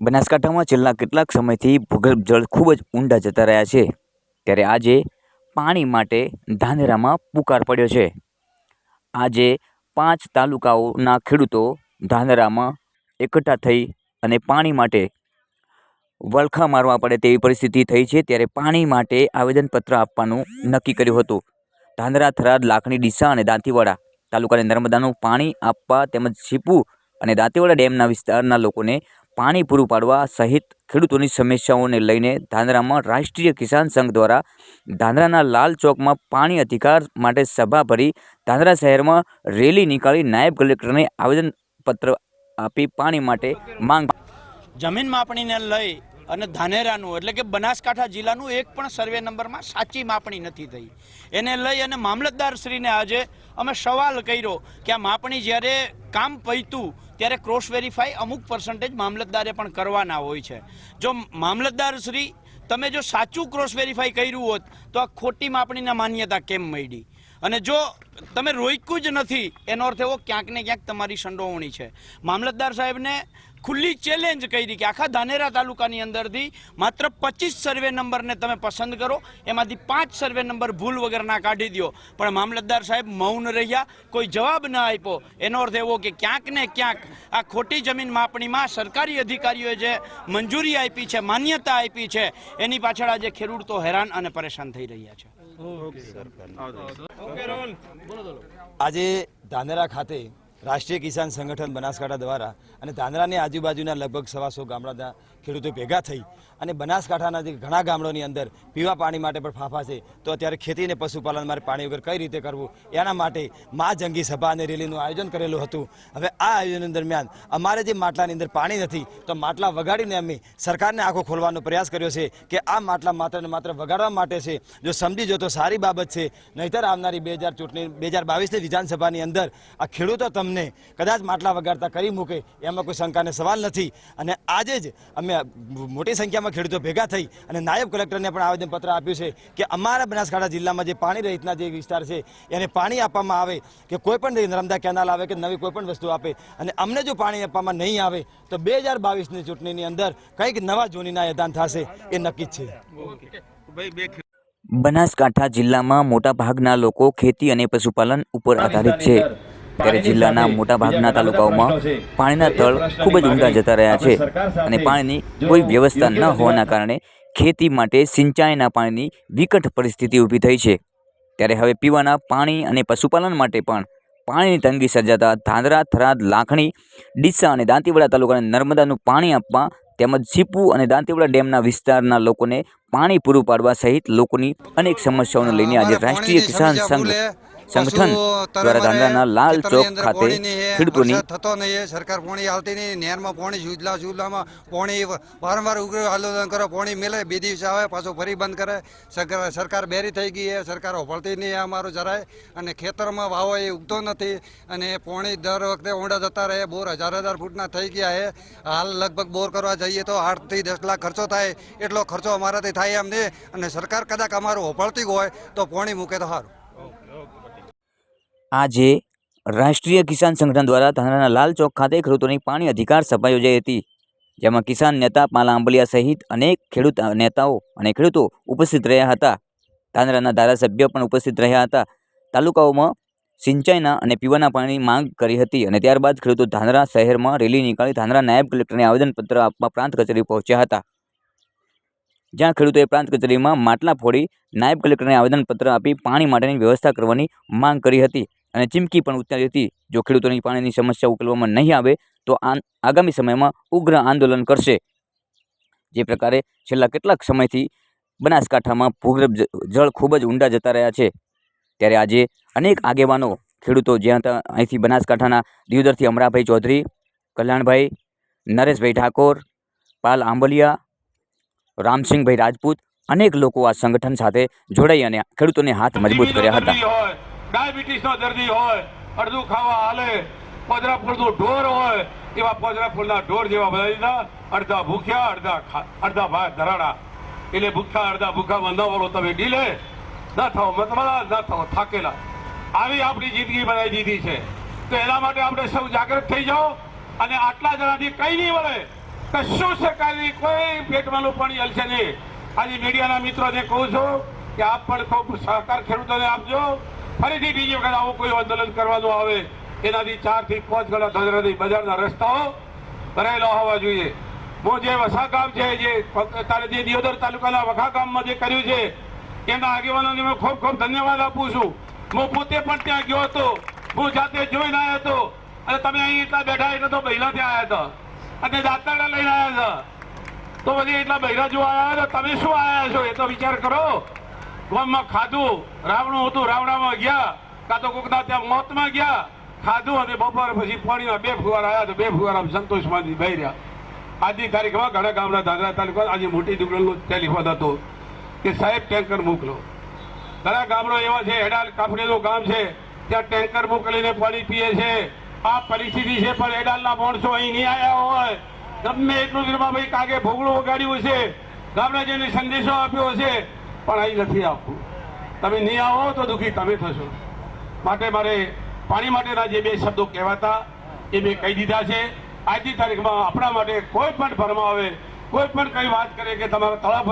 બનાસકાંઠામાં છેલ્લા કેટલાક સમયથી ભૂગર્ભ જળ ખૂબ જ ઊંડા જતા રહ્યા છે, ત્યારે આજે પાણી માટે ધાનેરામાં પુકાર પડ્યો છે। આજે 5 તાલુકાઓના ખેડૂતો ધાનેરામાં એકઠા થઈ અને પાણી માટે વલખા મારવા પડે તેવી પરિસ્થિતિ થઈ છે, ત્યારે પાણી માટે આવેદનપત્ર આપવાનું નક્કી કર્યું હતું। ધાનેરા, થરાદ, લાખણી, ડીસા અને દાંતીવાડા તાલુકાને નર્મદાનું પાણી આપવા તેમજ સીપુ અને દાંતીવાડા ડેમના વિસ્તારના લોકોને પાણી પૂરું પાડવા સહિત ખેડૂતોની સમસ્યાઓને લઈને ધાનેરામાં રાષ્ટ્રીય કિસાન સંઘ દ્વારા ધાનેરાના લાલ ચોકમાં પાણી અધિકાર માટે સભા ભરી ધાનેરા શહેરમાં રેલી નીકાળી નાયબ કલેક્ટરને આવેદનપત્ર આપી પાણી માટે માંગ। જમીન માપણીને લઈ અને ધાનેરાનું એટલે કે બનાસકાંઠા જિલ્લાનું એક પણ સર્વે નંબરમાં સાચી માપણી નથી થઈ, એને લઈ અને મામલતદારશ્રીને આજે અમે સવાલ કર્યો કે આ માપણી જ્યારે કામ પૈતું ત્યારે ક્રોસ વેરીફાઈ અમુક પર્સન્ટેજ મામલતદારે પણ કરવાના હોય છે। જો મામલતદારશ્રી તમે જો સાચું ક્રોસ વેરીફાઈ કર્યું હોત તો આ ખોટી માપણીના માન્યતા કેમ મળી? અને જો તમે રોક્યું જ નથી એનો અર્થ એવો ક્યાંક ને ક્યાંક તમારી સંડોવણી છે। મામલતદાર સાહેબને ખુલ્લી ચેલેન્જ કરી કે આખા ધાનેરા તાલુકાની અંદરથી માત્ર 25 સર્વે નંબરને તમે પસંદ કરો, એમાંથી 5 સર્વે નંબર ભૂલ વગરના કાઢી દો, પણ મામલતદાર સાહેબ મૌન રહ્યા, કોઈ જવાબ ન આપ્યો। એનો અર્થ એવો કે ક્યાંક ને ક્યાંક આ ખોટી જમીન માપણીમાં સરકારી અધિકારીઓએ જે મંજૂરી આપી છે, માન્યતા આપી છે, એની પાછળ આજે ખેડૂતો હેરાન અને પરેશાન થઈ રહ્યા છે। આજે ધાનેરા ખાતે રાષ્ટ્રીય કિસાન સંગઠન બનાસકાંઠા દ્વારા અને ધાનેરાની આજુબાજુના લગભગ 125 ગામડાના ખેડૂતો ભેગા થઈ અને બનાસકાંઠાના જે ઘણા ગામડાની અંદર પીવા પાણી માટે પણ ફાફા છે, તો અત્યારે ખેતી અને પશુપાલન માટે પાણી વગર કઈ રીતે કરવું એના માટે મા જંગી સભા અને રેલીનું આયોજન કરેલું હતું। હવે આ આયોજન દરમિયાન અમારે જે માટલાની અંદર પાણી નથી તો માટલા વગાડીને અમે સરકારને આંખો ખોલવાનો પ્રયાસ કર્યો છે કે આ માટલા માત્ર ને માત્ર વગાડવા માટે છે। જો સમજી જો તો સારી બાબત છે, નહીંતર આવનારી 2022ની વિધાનસભાની અંદર આ ખેડૂતો તમને કદાચ માટલા વગાડતા કરી મૂકે એમાં કોઈ શંકાને સવાલ નથી। અને આજે જ અમે મોટી સંખ્યામાં ખેડૂતો ભેગા થઈ અને નાયબ કલેક્ટરને પણ આવેદનપત્ર આપ્યું છે કે અમારા બનાસકાંઠા જિલ્લામાં જે પાણી રહિતના જે વિસ્તાર છે એને પાણી આપવામાં આવે, કે કોઈ પણ નર્મદા કેનાલ આવે કે નવી કોઈ પણ વસ્તુ આપે, અને અમને જો પાણી આપવામાં નહીં આવે તો 2022ની ચૂંટણીની અંદર કંઈક નવા જોનીના એલાન થશે એ નક્કી જ છે। બનાસકાંઠા જિલ્લામાં મોટા ભાગના લોકો ખેતી અને પશુપાલન ઉપર આધારિત છે, ત્યારે જિલ્લાના મોટા ભાગના તાલુકાઓમાં પાણીના તળ ખૂબ જ ઊંડા જતા રહ્યા છે અને પાણીની કોઈ વ્યવસ્થા ન હોવાના કારણે ખેતી માટે સિંચાઈના પાણીની વિકટ પરિસ્થિતિ ઊભી થઈ છે। ત્યારે હવે પીવાના પાણી અને પશુપાલન માટે પણ પાણીની તંગી સર્જાતા ધાનેરા, થરાદ, લાખણી, ડીસા અને દાંતીવાડા તાલુકાને નર્મદાનું પાણી આપવા તેમજ સીપુ અને દાંતીવાડા ડેમના વિસ્તારના લોકોને પાણી પૂરું પાડવા સહિત લોકોની અનેક સમસ્યાઓને લઈને આજે રાષ્ટ્રીય કિસાન સંગઠન દ્વારા ધાનેરાના લાલ ચોક ખાતે ખેડૂતોની થતો નહીં, સરકાર પાણી આવતી નહીં, નહેરમાં પાણી જુદલામાં પાણી વારંવાર ઉગ્ર આંદોલન કરો, પાણી મેલે 2 દિવસ આવે પાછું ફરી બંધ કરે। સરકાર બેરી થઈ ગઈ છે, સરકાર હોભળતી નહીં અમારું જરાય, અને ખેતરમાં વાવો એ ઉગતો નથી, અને પાણી દર વખતે ઊંડા જતા રહે। બોર 1000 ફૂટના થઈ ગયા છે, હાલ લગભગ બોર કરવા જઈએ તો 8 થી 10 લાખ ખર્ચો થાય, એટલો ખર્ચો અમારાથી થાય એમ નહીં, અને સરકાર કદાચ અમારું હોભળતી હોય તો પાણી મૂકે તો સારું। આજે રાષ્ટ્રીય કિસાન સંગઠન દ્વારા ધાનેરાના લાલ ચોક ખાતે ખેડૂતોની પાણી અધિકાર સભા યોજાઈ હતી, જેમાં કિસાન નેતા પાલા આંબલિયા સહિત અનેક ખેડૂત નેતાઓ અને ખેડૂતો ઉપસ્થિત રહ્યા હતા। ધાનેરાના ધારાસભ્ય પણ ઉપસ્થિત રહ્યા હતા। તાલુકાઓમાં સિંચાઈના અને પીવાના પાણીની માંગ કરી હતી અને ત્યારબાદ ખેડૂતો ધાનેરા શહેરમાં રેલી નીકાળી ધાનેરા નાયબ કલેક્ટરને આવેદનપત્ર આપવા પ્રાંત કચેરી પહોંચ્યા હતા, જ્યાં ખેડૂતોએ પ્રાંત કચેરીમાં માટલા ફોડી નાયબ કલેક્ટરને આવેદનપત્ર આપી પાણી માટેની વ્યવસ્થા કરવાની માંગ કરી હતી અને ચીમકી પણ ઉચ્ચારી હતી, જો ખેડૂતોની પાણીની સમસ્યા ઉકેલવામાં નહીં આવે તો આગામી સમયમાં ઉગ્ર આંદોલન કરશે। જે પ્રકારે છેલ્લા કેટલાક સમયથી બનાસકાંઠામાં ભૂગર્ભ જળ ખૂબ જ ઊંડા જતા રહ્યા છે, ત્યારે આજે અનેક આગેવાનો ખેડૂતો જ્યાં અહીંથી બનાસકાંઠાના દિયોદરથી અમરાભાઈ ચૌધરી, કલ્યાણભાઈ, નરેશભાઈ ઠાકોર, પાલ આંબલિયા, રામસિંહભાઈ રાજપૂત, અનેક લોકો આ સંગઠન સાથે જોડાઈ અને ખેડૂતોને હાથ મજબૂત કર્યા હતા। ડાયાબિટીસનો દર્દી હોય, અડધું ખાવા હાલે, પોદરા ફૂલનું ઢોર હોય, એવા પોદરા ફૂલના ઢોર જેવા બધા અડધા ભૂખ્યા અડધા ભાત ધરાડા, એટલે ભૂખ્યા અડધા ભૂખામાં ન વળો તમે ડીલે ન થાવ મતમલા ન થાવ થાકેલા, આવી આપણી જિંદગી બનાવી દીધી છે। તો એના માટે આપણે સૌ જાગૃત થઈ જાઓ, અને આટલા જણાથી કઈ નહીં વળે કશું સરકારની કોઈ પેટમાંનું પાણી હલશે નહીં. આજે મીડિયાના મિત્રોને કહું છું કે આપ પણ ખૂબ સહકાર ખેડૂતોને આપજો. ફરીથી બીજી વખત આવું કોઈ આંદોલન કરવાનું આવે એનાથી 4 થી 5 ગણા ધાનેરાની બજારના રસ્તાઓ ભરાયેલા હોવા જોઈએ. હું જે વસા ગામ છે, જે દિયોદર તાલુકાના વખા ગામમાં જે કર્યું છે એના આગેવાનોને હું ખૂબ ખૂબ ધન્યવાદ આપું છું. હું પોતે પણ ત્યાં ગયો હતો, હું જાતે જોઈને આવ્યો હતો. અને તમે અહીં એટલા બેઠા એટલે તો બહેલાથી આવ્યા હતા અને દાંતરડા લઈને આવ્યા હતા. તો બધી એટલા બહેરા જોવા આવ્યા હતા, તમે શું આવ્યા છો એ તો વિચાર કરો. ગામમાં ખાધું, રાવણું હતું, રાવણામાં ગયા, કાં તો કોકના ત્યાં મોતમાં ગયા, ખાધું અને બપોર પછી પાણીના 2 ફુવારા આવ્યા તો 2 ફુવારા સંતોષમાંથી બહી રહ્યા. આજની તારીખમાં ઘણા ગામના ધાનેરા તાલુકા આજે મોટી ડુંગરનો ટેલિફોન હતો કે સાહેબ ટેન્કર મોકલો. ઘણા ગામડો એવા છે, હેડાલ કાફડીનું ગામ છે, ત્યાં ટેન્કર મોકલીને પાણી પીએ છે. આ પરિસ્થિતિ છે, પણ હેડાલના માણસો અહીં નહીં આવ્યા હોય, ગમે એટલું ભાઈ કાગે ભોગળું વગાડ્યું છે, ગામડા જઈને સંદેશો આપ્યો છે, પણ અહીં નથી આપવું. તમે નહીં આવો તો દુઃખી તમે થશો. માટે મારે પાણી માટેના જે 2 શબ્દો કહેવાતા એ મેં કહી દીધા છે. આજની તારીખમાં આપણા માટે કોઈ પણ ભરમા આવે, કોઈ પણ કઈ વાત કરે કે તમારા તળાવ